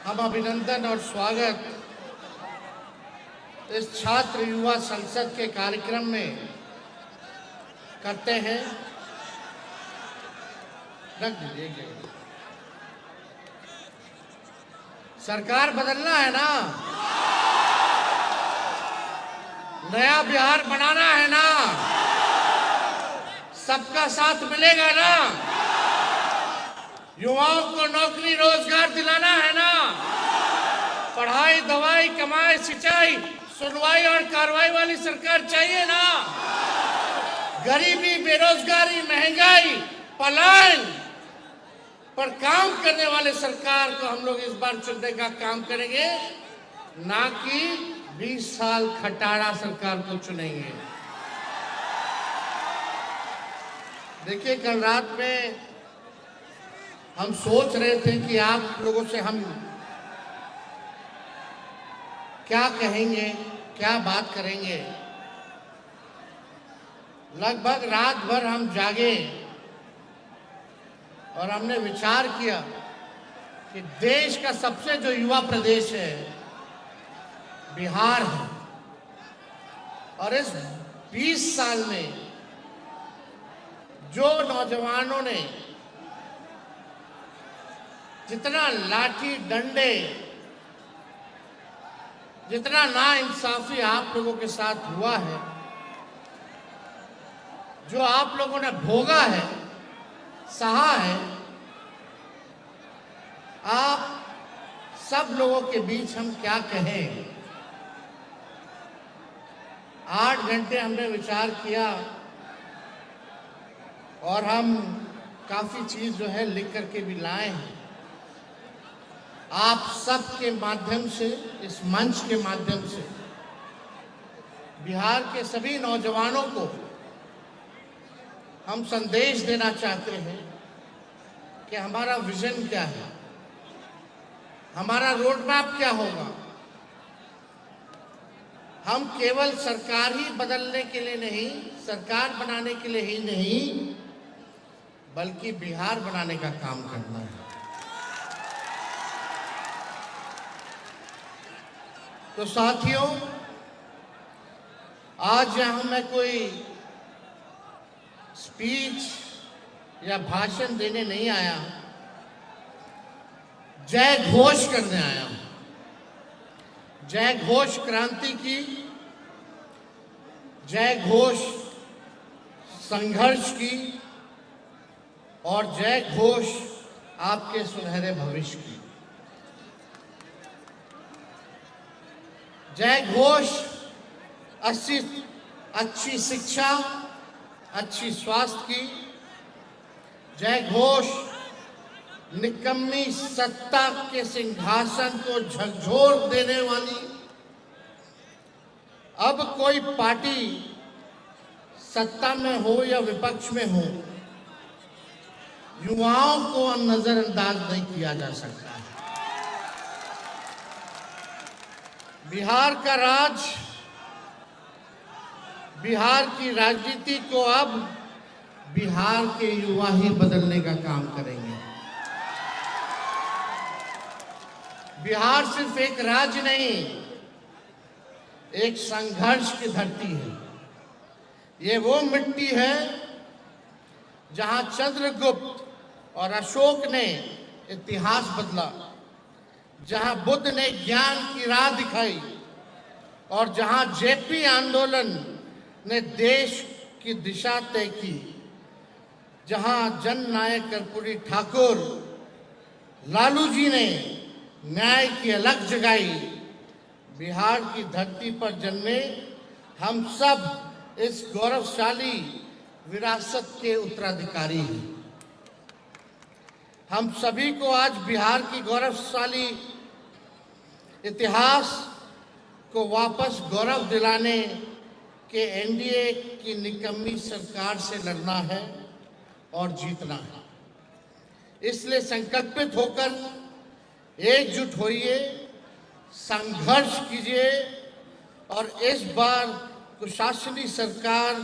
हम अभिनंदन और स्वागत इस छात्र युवा संसद के कार्यक्रम में करते हैं। रख दीजिए। सरकार बदलना है ना, नया बिहार बनाना है ना, सबका साथ मिलेगा ना, युवाओं को नौकरी रोजगार दिलाना है ना, पढ़ाई दवाई कमाई सिंचाई सुनवाई और कार्रवाई वाली सरकार चाहिए ना, गरीबी बेरोजगारी महंगाई पलायन पर काम करने वाले सरकार को हम लोग इस बार चुनने का काम करेंगे, ना कि 20 साल खटारा सरकार को चुनेंगे। देखिए, कल रात में हम सोच रहे थे कि आप लोगों से हम क्या कहेंगे, क्या बात करेंगे। लगभग रात भर हम जागे और हमने विचार किया कि देश का सबसे जो युवा प्रदेश है बिहार है, और इस 20 साल में जो नौजवानों ने जितना लाठी डंडे, जितना नाइंसाफी आप लोगों के साथ हुआ है, जो आप लोगों ने भोगा है, सहा है, आप सब लोगों के बीच हम क्या कहें। 8 घंटे हमने विचार किया और हम काफी चीज जो है लिख करके भी लाए हैं। आप सब के माध्यम से, इस मंच के माध्यम से बिहार के सभी नौजवानों को हम संदेश देना चाहते हैं कि हमारा विजन क्या है, हमारा रोड मैप क्या होगा। हम केवल सरकार ही बदलने के लिए नहीं, सरकार बनाने के लिए ही नहीं, बल्कि बिहार बनाने का काम करना है। तो साथियों, आज यहाँ मैं कोई स्पीच या भाषण देने नहीं आया, जय घोष करने आया हूं। जय घोष क्रांति की, जय घोष संघर्ष की, और जय घोष आपके सुनहरे भविष्य की। जय घोष अच्छी शिक्षा, अच्छी स्वास्थ्य की। जय घोष निकम्मी सत्ता के सिंहासन को झकझोर देने वाली। अब कोई पार्टी सत्ता में हो या विपक्ष में हो, युवाओं को नजरअंदाज नहीं किया जा सकता। बिहार का राज, बिहार की राजनीति को अब बिहार के युवा ही बदलने का काम करेंगे। बिहार सिर्फ एक राज्य नहीं, एक संघर्ष की धरती है। ये वो मिट्टी है जहां चंद्रगुप्त और अशोक ने इतिहास बदला, जहां बुद्ध ने ज्ञान की राह दिखाई, और जहां जेपी आंदोलन ने देश की दिशा तय की, जहां जननायक कर्पूरी ठाकुर लालू जी ने न्याय की अलग जगाई। बिहार की धरती पर जन्मे हम सब इस गौरवशाली विरासत के उत्तराधिकारी हैं। हम सभी को आज बिहार की गौरवशाली इतिहास को वापस गौरव दिलाने के एनडीए की निकम्मी सरकार से लड़ना है और जीतना है। इसलिए संकल्पित होकर एकजुट होइए, संघर्ष कीजिए और इस बार कुशासनी सरकार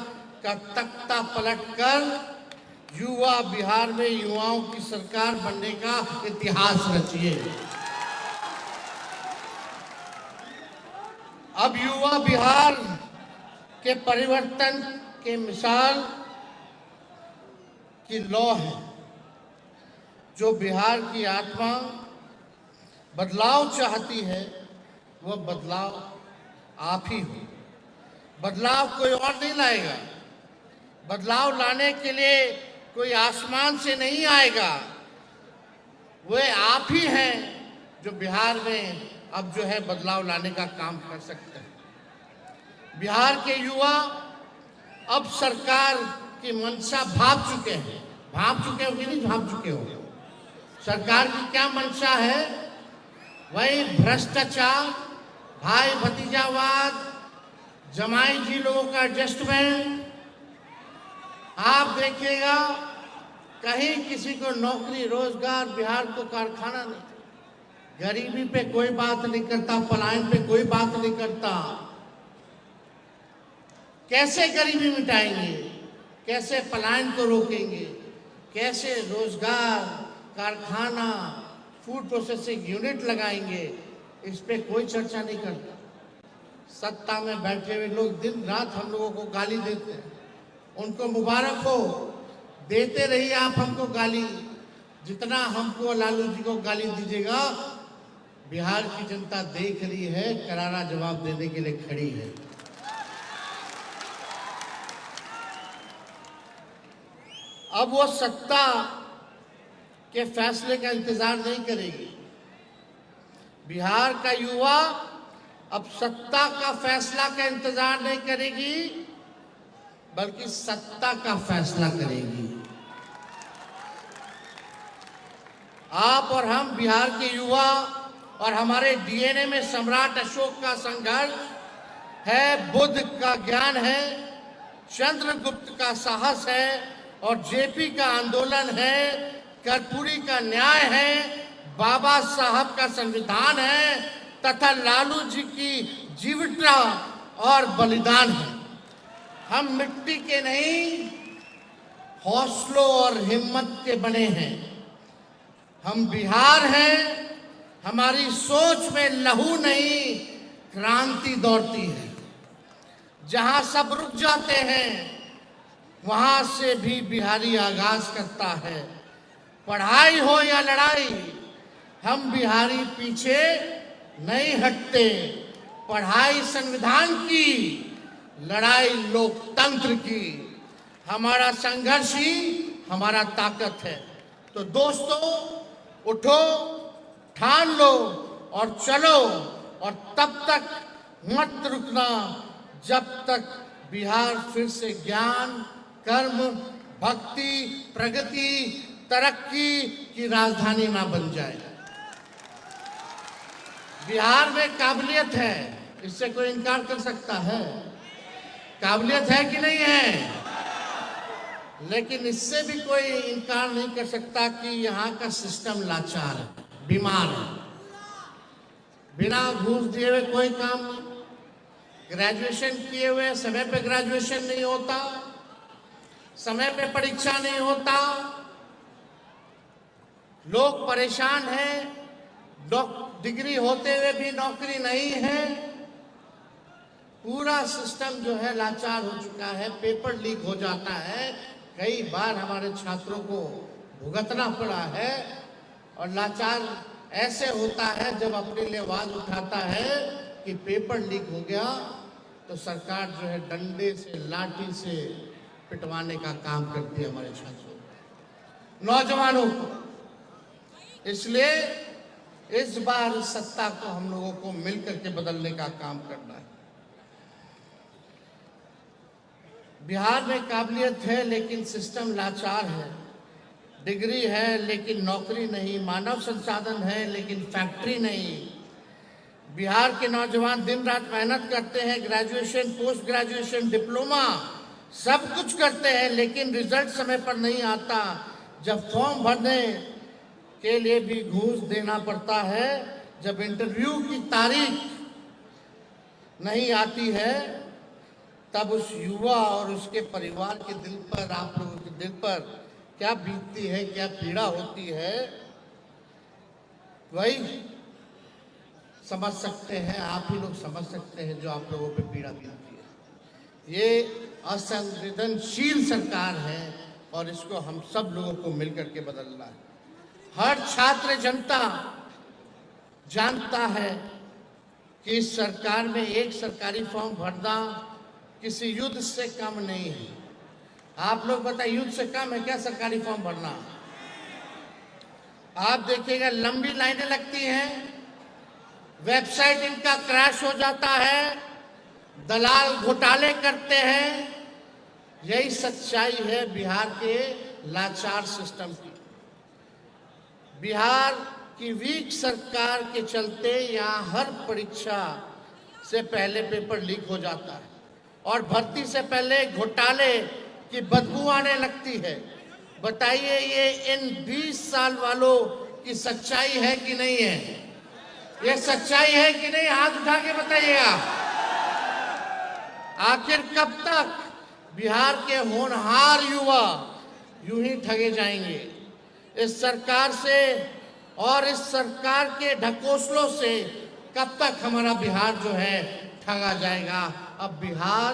का तख्ता पलटकर युवा बिहार में युवाओं की सरकार बनने का इतिहास रचिए। अब युवा बिहार के परिवर्तन के मिसाल की लौ है। जो बिहार की आत्मा बदलाव चाहती है, वह बदलाव आप ही हो। बदलाव कोई और नहीं लाएगा। बदलाव लाने के लिए कोई आसमान से नहीं आएगा। वह आप ही हैं जो बिहार में अब जो है बदलाव लाने का काम कर सकते हैं। बिहार के युवा अब सरकार की मंशा भाप चुके हैं। भाप चुके हो कि नहीं भाप चुके हो? सरकार की क्या मंशा है? वही भ्रष्टाचार, भाई भतीजावाद, जमाई जी लोगों का एडजस्टमेंट। आप देखिएगा कहीं किसी को नौकरी रोजगार, बिहार को कारखाना नहीं। गरीबी पे कोई बात नहीं करता, पलायन पे कोई बात नहीं करता। कैसे गरीबी मिटाएंगे, कैसे पलायन को रोकेंगे, कैसे रोजगार, कारखाना, फूड प्रोसेसिंग यूनिट लगाएंगे, इस पे कोई चर्चा नहीं करता। सत्ता में बैठे हुए लोग दिन रात हम लोगों को गाली देते हैं। उनको मुबारक हो, देते रहिए आप हमको गाली। जितना हमको लालू जी को गाली दीजिएगा, बिहार की जनता देख रही है, करारा जवाब देने के लिए खड़ी है। अब वो सत्ता के फैसले का इंतजार नहीं करेगी। बिहार का युवा अब सत्ता का फैसला का इंतजार नहीं करेगी, बल्कि सत्ता का फैसला करेगी। आप और हम बिहार के युवा और हमारे डीएनए में सम्राट अशोक का संघर्ष है, बुद्ध का ज्ञान है, चंद्रगुप्त का साहस है और जेपी का आंदोलन है, कर्पूरी का न्याय है, बाबा साहब का संविधान है तथा लालू जी की जीवटता और बलिदान है। हम मिट्टी के नहीं, हौसलों और हिम्मत के बने हैं। हम बिहार हैं। हमारी सोच में लहू नहीं, क्रांति दौड़ती है। जहां सब रुक जाते हैं, वहां से भी बिहारी आगाज करता है। पढ़ाई हो या लड़ाई, हम बिहारी पीछे नहीं हटते। पढ़ाई संविधान की, लड़ाई लोकतंत्र की। हमारा संघर्ष ही हमारा ताकत है। तो दोस्तों, उठो, ठान लो और चलो, और तब तक मत रुकना जब तक बिहार फिर से ज्ञान, कर्म, भक्ति, प्रगति, तरक्की की राजधानी ना बन जाए। बिहार में काबिलियत है, इससे कोई इनकार कर सकता है? काबिलियत है कि नहीं है? लेकिन इससे भी कोई इनकार नहीं कर सकता कि यहाँ का सिस्टम लाचार है, बीमार है। बिना घूस दिए हुए कोई काम नहीं। ग्रेजुएशन किए हुए समय पे ग्रेजुएशन नहीं होता, समय पे परीक्षा नहीं होता, लोग परेशान हैं। डिग्री होते हुए भी नौकरी नहीं है। पूरा सिस्टम जो है लाचार हो चुका है। पेपर लीक हो जाता है, कई बार हमारे छात्रों को भुगतना पड़ा है। और लाचार ऐसे होता है जब अपने लिए आवाज उठाता है कि पेपर लीक हो गया, तो सरकार जो है डंडे से, लाठी से पिटवाने का काम करती है हमारे छात्रों को, नौजवानों को। इसलिए इस बार सत्ता को हम लोगों को मिलकर के बदलने का काम करना है। बिहार में काबिलियत है लेकिन सिस्टम लाचार है। डिग्री है लेकिन नौकरी नहीं, मानव संसाधन है लेकिन फैक्ट्री नहीं। बिहार के नौजवान दिन रात मेहनत करते हैं, ग्रेजुएशन, पोस्ट ग्रेजुएशन, डिप्लोमा सब कुछ करते हैं, लेकिन रिजल्ट समय पर नहीं आता। जब फॉर्म भरने के लिए भी घूस देना पड़ता है, जब इंटरव्यू की तारीख नहीं आती है, तब उस युवा और उसके परिवार के दिल पर, आप लोगों के दिल पर क्या बीतती है, क्या पीड़ा होती है। वही समझ सकते हैं, आप ही लोग समझ सकते हैं जो आप लोगों पे पीड़ा बीतती है। ये असंवेदनशील सरकार है और इसको हम सब लोगों को मिलकर के बदलना है। हर छात्र जनता जानता है कि इस सरकार में एक सरकारी फॉर्म भरना किसी युद्ध से कम नहीं है। आप लोग बताइए, युद्ध से कम है क्या सरकारी फॉर्म भरना? आप देखिएगा लंबी लाइनें लगती हैं, वेबसाइट इनका क्रैश हो जाता है, दलाल घोटाले करते हैं। यही सच्चाई है बिहार के लाचार सिस्टम की। बिहार की वीक सरकार के चलते यहाँ हर परीक्षा से पहले पेपर लीक हो जाता है और भर्ती से पहले घोटाले की बदबू आने लगती है। बताइए, ये इन 20 साल वालों की सच्चाई है कि नहीं है? ये सच्चाई है कि नहीं? हाथ उठा के बताइएगा। आखिर कब तक बिहार के होनहार युवा यूं ही ठगे जाएंगे? इस सरकार से और इस सरकार के ढकोसलों से कब तक हमारा बिहार जो है ठगा जाएगा? अब बिहार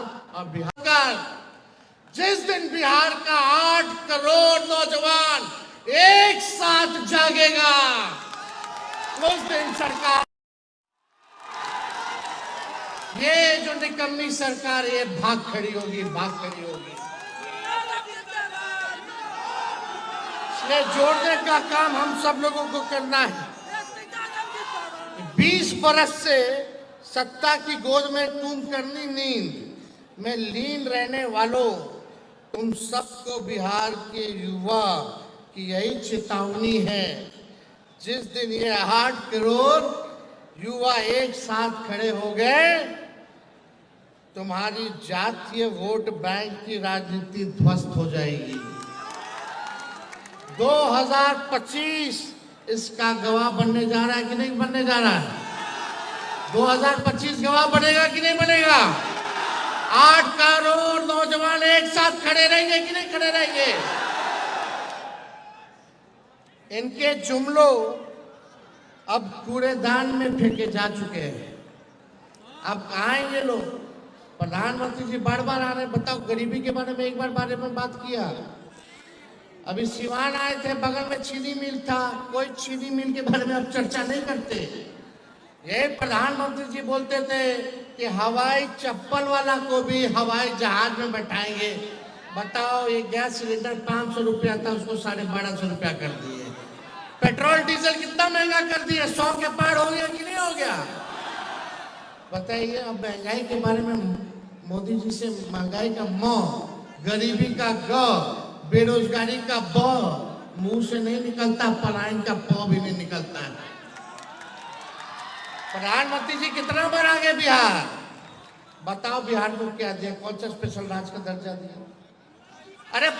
जिस दिन बिहार का 8 करोड़ नौजवान एक साथ जागेगा, उस दिन सरकार, ये जो निकम्मी सरकार, ये भाग खड़ी होगी। इसलिए जोड़ने का काम हम सब लोगों को करना है। 20 बरस से सत्ता की गोद में कुंभकर्णी नींद में लीन रहने वालों, तुम सबको बिहार के युवा की यही चेतावनी है। जिस दिन ये 8 करोड़ युवा एक साथ खड़े हो गए, तुम्हारी जातीय वोट बैंक की राजनीति ध्वस्त हो जाएगी। 2025 इसका गवाह बनने जा रहा है कि नहीं बनने जा रहा है? 2025 गवाह बनेगा कि नहीं बनेगा? 8 करोड़ नौजवान एक साथ खड़े रहेंगे कि नहीं खड़े रहेंगे? इनके जुमलों अब कूड़ेदान में फेंके जा चुके हैं। अब कहाँ हैं ये लोग? प्रधानमंत्री जी बार बार आ रहे हैं। बताओ, गरीबी के बारे में एक बारे में बात किया? अभी सिवान आए थे, बगल में चीनी मिल था, कोई चीनी मिल के बारे में अब चर्चा नहीं करते। ये प्रधानमंत्री जी बोलते थे कि हवाई चप्पल वाला को भी हवाई जहाज में बैठाएंगे। बताओ, ये गैस सिलेंडर 500 रुपया था, उसको 1250 रुपया कर दिए। पेट्रोल डीजल कितना महंगा कर दिया, 100 के पार हो गया कि नहीं हो गया? बताइए, अब महंगाई के बारे में मोदी जी से महंगाई का म, गरीबी का ग, बेरोजगारी का ब मुंह से नहीं निकलता, पलायन का प भी नहीं निकलता है। प्रधानमंत्री जी कितना बार आ गए बिहार? बताओ, बिहार को क्या दिया? कौन सा स्पेशल राज्य का दर्जा दिया? अरे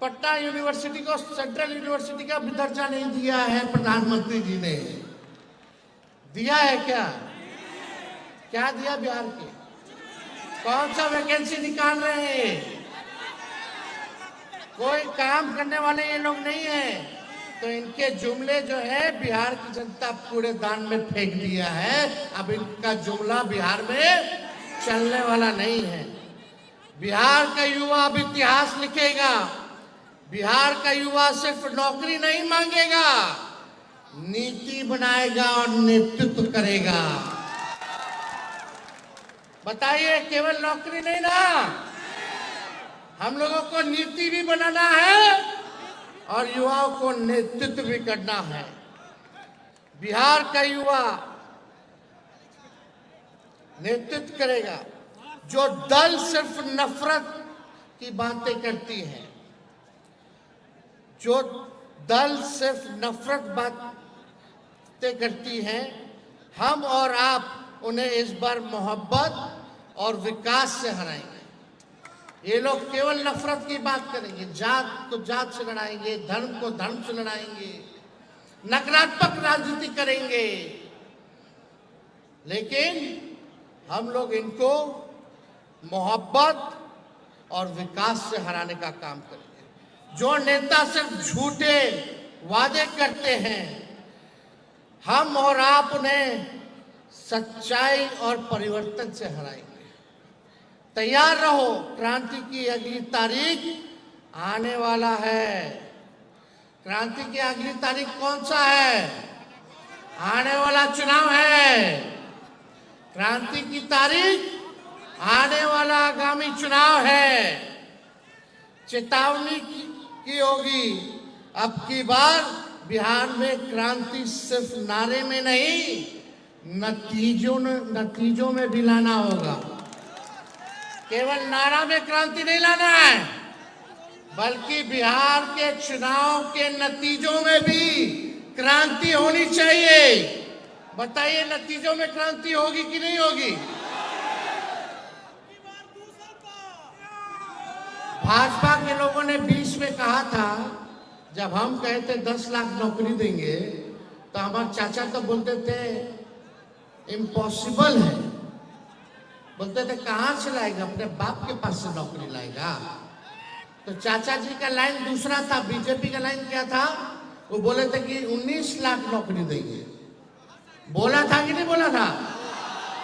पटना यूनिवर्सिटी को सेंट्रल यूनिवर्सिटी का भी दर्जा नहीं दिया है प्रधानमंत्री जी ने। दिया है क्या? क्या दिया बिहार के? कौन सा वैकेंसी निकाल रहे हैं? कोई काम करने वाले ये लोग नहीं है। तो इनके जुमले जो है बिहार की जनता कूड़ेदान में फेंक दिया है। अब इनका जुमला बिहार में चलने वाला नहीं है। बिहार का युवा अब इतिहास लिखेगा। बिहार का युवा सिर्फ नौकरी नहीं मांगेगा, नीति बनाएगा और नेतृत्व करेगा। बताइए, केवल नौकरी नहीं ना, हम लोगों को नीति भी बनाना है और युवाओं को नेतृत्व भी करना है। बिहार का युवा नेतृत्व करेगा। जो दल सिर्फ नफरत की बातें करती है, जो दल सिर्फ नफरत बातें करती हैं, हम और आप उन्हें इस बार मोहब्बत और विकास से हराएंगे। ये लोग केवल नफरत की बात करेंगे, जात को जात से लड़ाएंगे, धर्म को धर्म से लड़ाएंगे, नकारात्मक राजनीति करेंगे। लेकिन हम लोग इनको मोहब्बत और विकास से हराने का काम करेंगे। जो नेता सिर्फ झूठे वादे करते हैं, हम और आप उन्हें सच्चाई और परिवर्तन से हराएंगे। तैयार रहो, क्रांति की अगली तारीख आने वाला है। क्रांति की अगली तारीख कौन सा है? आने वाला चुनाव है। क्रांति की तारीख आने वाला आगामी चुनाव है। चेतावनी की होगी, अब की बार बिहार में क्रांति सिर्फ नारे में नहीं, नतीजों में भी लाना होगा। केवल नारा में क्रांति नहीं लाना है, बल्कि बिहार के चुनाव के नतीजों में भी क्रांति होनी चाहिए। बताइए, नतीजों में क्रांति होगी कि नहीं होगी? भाजपा के लोगों ने बीच में कहा था, जब हम कहे थे 10 लाख नौकरी देंगे, तो हमारे चाचा तो बोलते थे इम्पॉसिबल है। बोलते थे कहां से लाएगा, अपने बाप के पास से नौकरी लाएगा। तो चाचा जी का लाइन दूसरा था, बीजेपी का लाइन क्या था? वो बोले थे कि 19 लाख नौकरी देंगे। बोला था कि नहीं बोला था?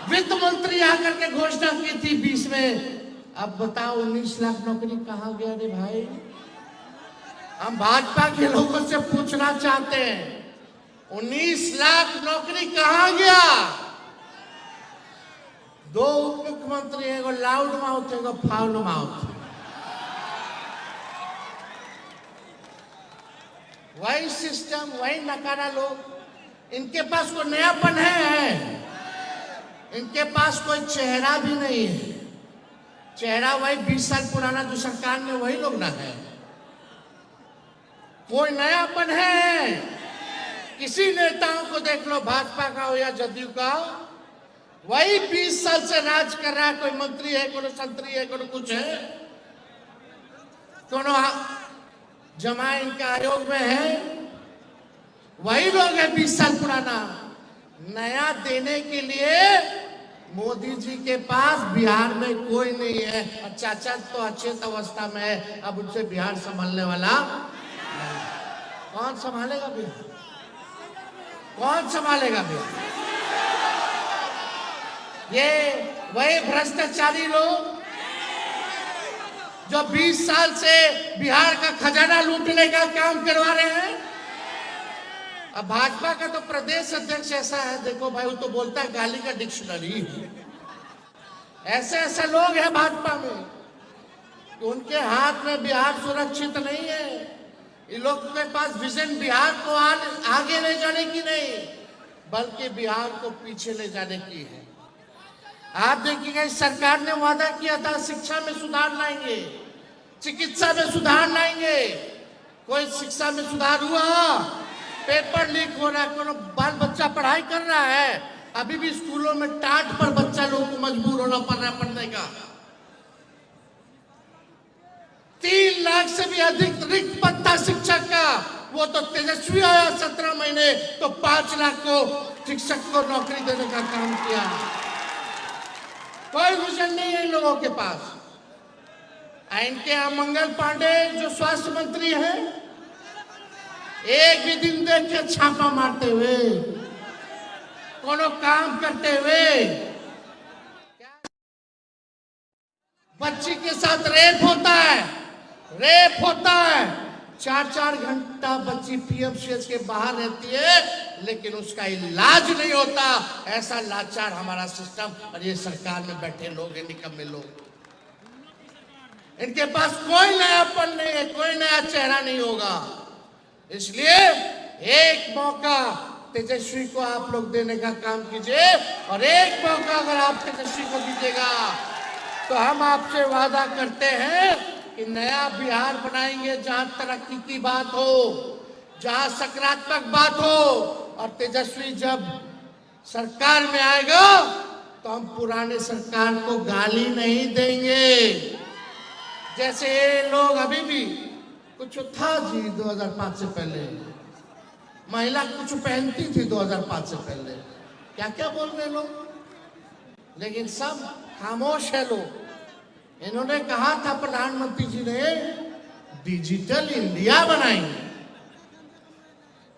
वित्त मंत्री आकर के घोषणा की थी 20 में। अब बताओ 19 लाख नौकरी कहां गया रे भाई? हम भाजपा के लोगों से पूछना चाहते हैं, 19 लाख नौकरी कहां गया? 2 उप मुख्यमंत्री, एगो लाउड माउथ, एगो फाउल माउथ। वही सिस्टम, वही नकारा लोग। इनके पास कोई नयापन है? इनके पास कोई चेहरा भी नहीं है। चेहरा वही 20 साल पुराना जो सरकार में, वही लोग ना है। कोई नयापन है? किसी नेताओं को देख लो, भाजपा का हो या जदयू का, वही 20 साल से राज कर रहा है। कोई मंत्री है, कोई संतरी है, कोई कुछ है, कोनो जमा इनका आयोग में है, वही लोग है 20 साल पुराना। नया देने के लिए मोदी जी के पास बिहार में कोई नहीं है। और चाचा तो अचेत अवस्था में है, अब उनसे बिहार संभालने वाला कौन संभालेगा बिहार? कौन संभालेगा बिहार? ये वही भ्रष्टाचारी लोग जो 20 साल से बिहार का खजाना लूटने का काम करवा रहे हैं। अब भाजपा का तो प्रदेश अध्यक्ष ऐसा है, देखो भाई, वो तो बोलता है गाली का डिक्शनरी। ऐसे ऐसे लोग हैं भाजपा में, तो उनके हाथ में बिहार सुरक्षित नहीं है। इन लोग के पास विजन बिहार को आगे ले जाने की नहीं, बल्कि बिहार को पीछे ले जाने की है। आप देखिएगा, इस सरकार ने वादा किया था शिक्षा में सुधार लाएंगे, चिकित्सा में सुधार लाएंगे। कोई शिक्षा में सुधार हुआ? पेपर लीक हो रहा है, कोनो बाल बच्चा पढ़ाई कर रहा है, अभी भी स्कूलों में टाट पर बच्चा लोग को मजबूर होना पड़ रहा है पढ़ने का। 3 लाख से भी अधिक रिक्त पद था शिक्षक का, वो तो तेजस्वी आया 17 महीने, तो 5 लाख को शिक्षक को नौकरी देने का काम किया। कोई विजन नहीं है इन लोगों के पास। इनके यहाँ मंगल पांडे जो स्वास्थ्य मंत्री हैं, एक भी दिन देख के छापा मारते हुए, कोनो काम करते हुए, बच्ची के साथ रेप होता है, 4-4 घंटा बच्ची पीएमसीएच के बाहर रहती है, लेकिन उसका इलाज नहीं होता। ऐसा लाचार हमारा सिस्टम, और ये सरकार में बैठे लोग हैं, निकम्मे लोग। इनके पास कोई नयापन नहीं है, कोई नया चेहरा नहीं होगा। इसलिए एक मौका तेजस्वी को आप लोग देने का काम कीजिए, और एक मौका अगर आप तेजस्वी को दीजिएगा तो हम आपसे वादा करते हैं कि नया बिहार बनाएंगे, जहां तरक्की की बात हो, जहां सकारात्मक बात हो। और तेजस्वी जब सरकार में आएगा तो हम पुराने सरकार को गाली नहीं देंगे। जैसे ये लोग अभी भी कुछ था जी 2005 से पहले, महिला कुछ पहनती थी 2005 से पहले, क्या क्या बोल रहे लोग, लेकिन सब खामोश है लोग। इन्होंने कहा था प्रधानमंत्री जी ने, डिजिटल इंडिया बनाएंगे।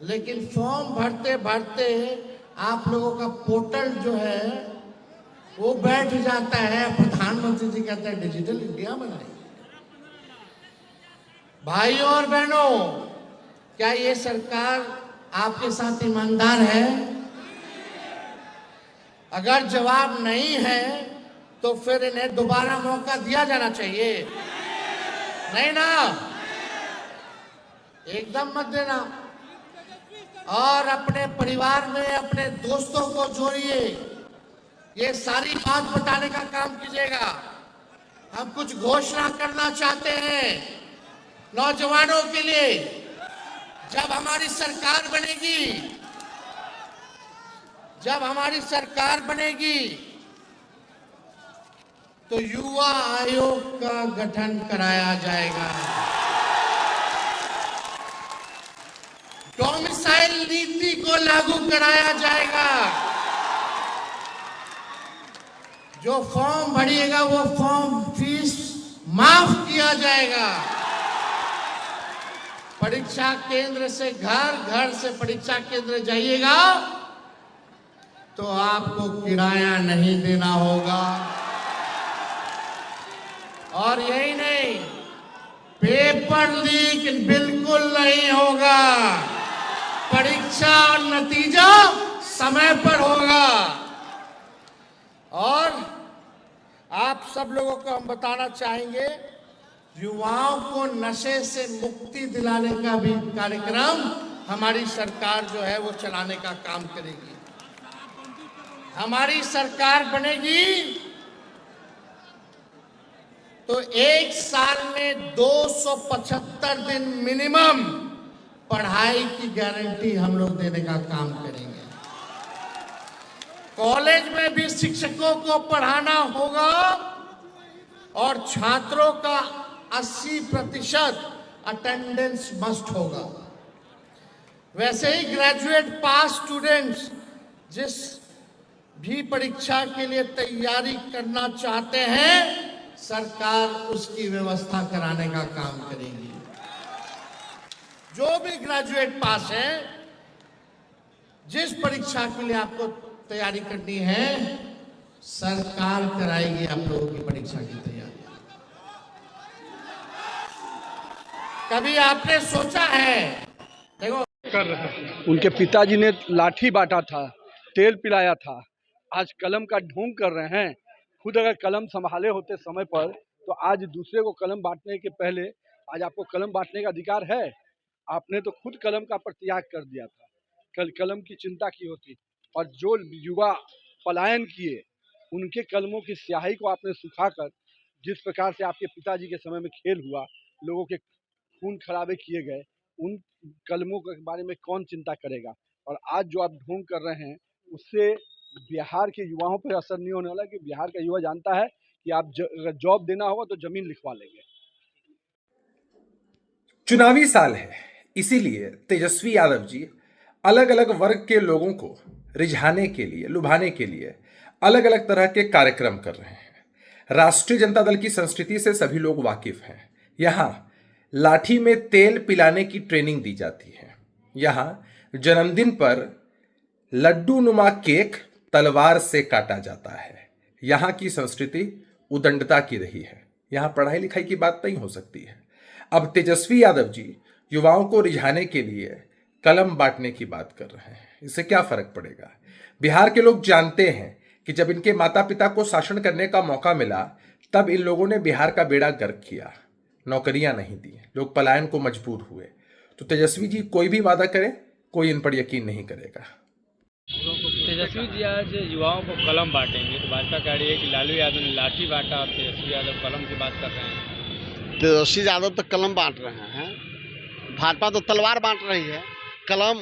लेकिन फॉर्म भरते भरते आप लोगों का पोर्टल जो है वो बैठ जाता है। प्रधानमंत्री जी कहते हैं डिजिटल इंडिया बनाइए। भाइयों और बहनों, क्या ये सरकार आपके साथ ईमानदार है? अगर जवाब नहीं है तो फिर इन्हें दोबारा मौका दिया जाना चाहिए। नहीं ना? एकदम मत देना। और अपने परिवार में अपने दोस्तों को जोड़िए, ये सारी बात बताने का काम कीजिएगा। हम कुछ घोषणा करना चाहते हैं नौजवानों के लिए। जब हमारी सरकार बनेगी, जब हमारी सरकार बनेगी तो युवा आयोग का गठन कराया जाएगा। डोमिसाइल नीति को लागू कराया जाएगा। जो फॉर्म भरिएगा वो फॉर्म फीस माफ किया जाएगा। परीक्षा केंद्र से घर, घर से परीक्षा केंद्र जाइएगा तो आपको किराया नहीं देना होगा। और यही नहीं, पेपर लीक बिल्कुल नहीं होगा। परीक्षा और नतीजा समय पर होगा। और आप सब लोगों को हम बताना चाहेंगे, युवाओं को नशे से मुक्ति दिलाने का भी कार्यक्रम हमारी सरकार जो है वो चलाने का काम करेगी। हमारी सरकार बनेगी तो एक साल में 275 दिन मिनिमम पढ़ाई की गारंटी हम लोग देने का काम करेंगे। कॉलेज में भी शिक्षकों को पढ़ाना होगा और छात्रों का 80% अटेंडेंस मस्ट होगा। वैसे ही ग्रेजुएट पास स्टूडेंट्स जिस भी परीक्षा के लिए तैयारी करना चाहते हैं, सरकार उसकी व्यवस्था कराने का काम करेगी। जो भी ग्रेजुएट पास है, जिस परीक्षा के लिए आपको तैयारी करनी है, सरकार कराएगी आप लोगों की परीक्षा की तैयारी। कभी आपने सोचा है, देखो उनके पिताजी ने लाठी बांटा था, तेल पिलाया था, आज कलम का ढोंग कर रहे हैं। खुद अगर कलम संभाले होते समय पर तो आज दूसरे को कलम बांटने के पहले आज आपको कलम बांटने का अधिकार है। आपने तो खुद कलम का परित्याग कर दिया था, कल कलम की चिंता की होती। और जो युवा पलायन किए, उनके कलमों की स्याही को आपने सुखाकर, जिस प्रकार से आपके पिताजी के समय में खेल हुआ, लोगों के खून खराबे किए गए, उन कलमों के बारे में कौन चिंता करेगा। और आज जो आप ढोंग कर रहे हैं उससे बिहार के युवाओं पर असर नहीं होने वाला, कि बिहार का युवा जानता है कि आप अगर जॉब देना होगा तो जमीन लिखवा लेंगे। चुनावी साल है, इसीलिए तेजस्वी यादव जी अलग अलग वर्ग के लोगों को रिझाने के लिए, लुभाने के लिए अलग अलग तरह के कार्यक्रम कर रहे हैं। राष्ट्रीय जनता दल की संस्कृति से सभी लोग वाकिफ हैं। यहां लाठी में तेल पिलाने की ट्रेनिंग दी जाती है। यहां जन्मदिन पर लड्डू नुमा केक तलवार से काटा जाता है। यहां की संस्कृति उदंडता की रही है। यहां पढ़ाई लिखाई की बात नहीं हो सकती है। अब तेजस्वी यादव जी युवाओं को रिझाने के लिए कलम बांटने की बात कर रहे हैं। इससे क्या फर्क पड़ेगा? बिहार के लोग जानते हैं कि जब इनके माता पिता को शासन करने का मौका मिला, तब इन लोगों ने बिहार का बेड़ा गर्क किया, नौकरियां नहीं दी, लोग पलायन को मजबूर हुए। तो तेजस्वी जी कोई भी वादा करें, कोई इन पर यकीन नहीं करेगा। तेजस्वी जी आज युवाओं को कलम बांटेंगे, तो भाजपा कह रही है कि लालू यादव ने लाठी बांटा और तेजस्वी यादव कलम की बात कर रहे हैं। तेजस्वी यादव तो कलम बांट रहे हैं, भाजपा तो तलवार बांट रही है। कलम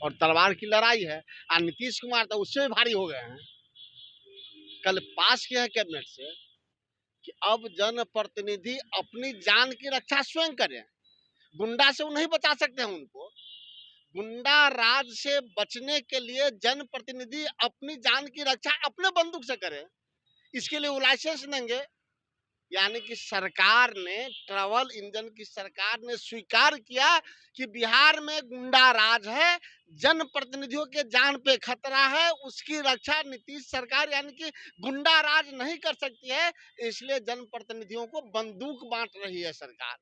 और तलवार की लड़ाई है। और नीतीश कुमार तो उससे भी भारी हो गए हैं। कल पास किया है कैबिनेट से कि अब जनप्रतिनिधि अपनी जान की रक्षा स्वयं करें। गुंडा से वो नहीं बचा सकते हैं उनको। गुंडा राज से बचने के लिए जनप्रतिनिधि अपनी जान की रक्षा अपने बंदूक से करे। इसके लिए वो लाइसेंस देंगे, यानी कि सरकार ने, ट्रैवल इंजन की सरकार ने स्वीकार किया कि बिहार में गुंडा राज है, जनप्रतिनिधियों के जान पे खतरा है, उसकी रक्षा नीतीश सरकार यानी कि गुंडा राज नहीं कर सकती है, इसलिए जनप्रतिनिधियों को बंदूक बांट रही है सरकार,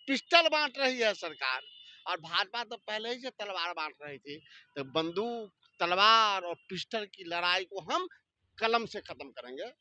पिस्टल बांट रही है सरकार। और भाजपा तो पहले ही से तलवार बांट रही थी। तो बंदूक, तलवार और पिस्टल की लड़ाई को हम कलम से खत्म करेंगे।